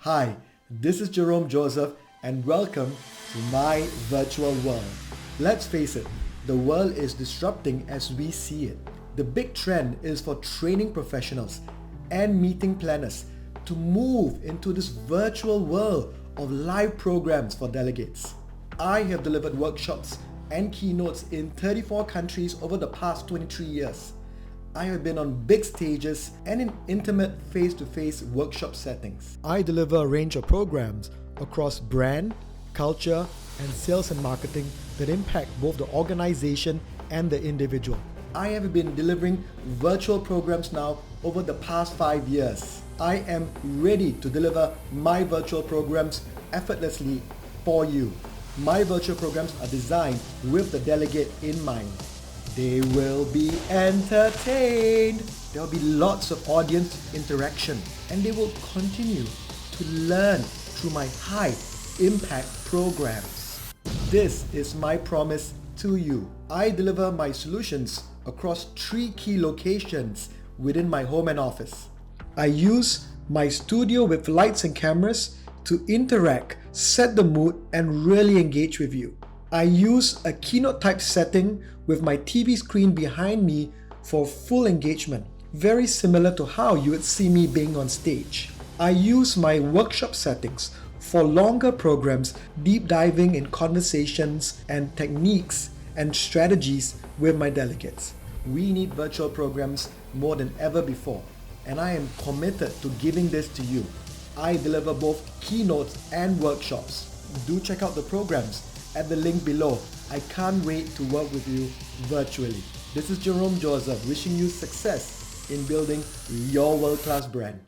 Hi, this is Jerome Joseph and welcome to my virtual world. Let's face it, the world is disrupting as we see it. The big trend is for training professionals and meeting planners to move into this virtual world of live programs for delegates. I have delivered workshops and keynotes in 34 countries over the past 23 years. I have been on big stages and in intimate face-to-face workshop settings. I deliver a range of programs across brand, culture, and sales and marketing that impact both the organization and the individual. I have been delivering virtual programs now over the past 5 years. I am ready to deliver my virtual programs effortlessly for you. My virtual programs are designed with the delegate in mind. They will be entertained. There will be lots of audience interaction and they will continue to learn through my high impact programs. This is my promise to you. I deliver my solutions across 3 key locations within my home and office. I use my studio with lights and cameras to interact, set the mood, and really engage with you. I use a keynote type setting with my TV screen behind me for full engagement, very similar to how you would see me being on stage. I use my workshop settings for longer programs, deep diving in conversations and techniques and strategies with my delegates. We need virtual programs more than ever before, and I am committed to giving this to you. I deliver both keynotes and workshops. Do check out the programs at the link below. I can't wait to work with you virtually. This is Jerome Joseph wishing you success in building your world-class brand.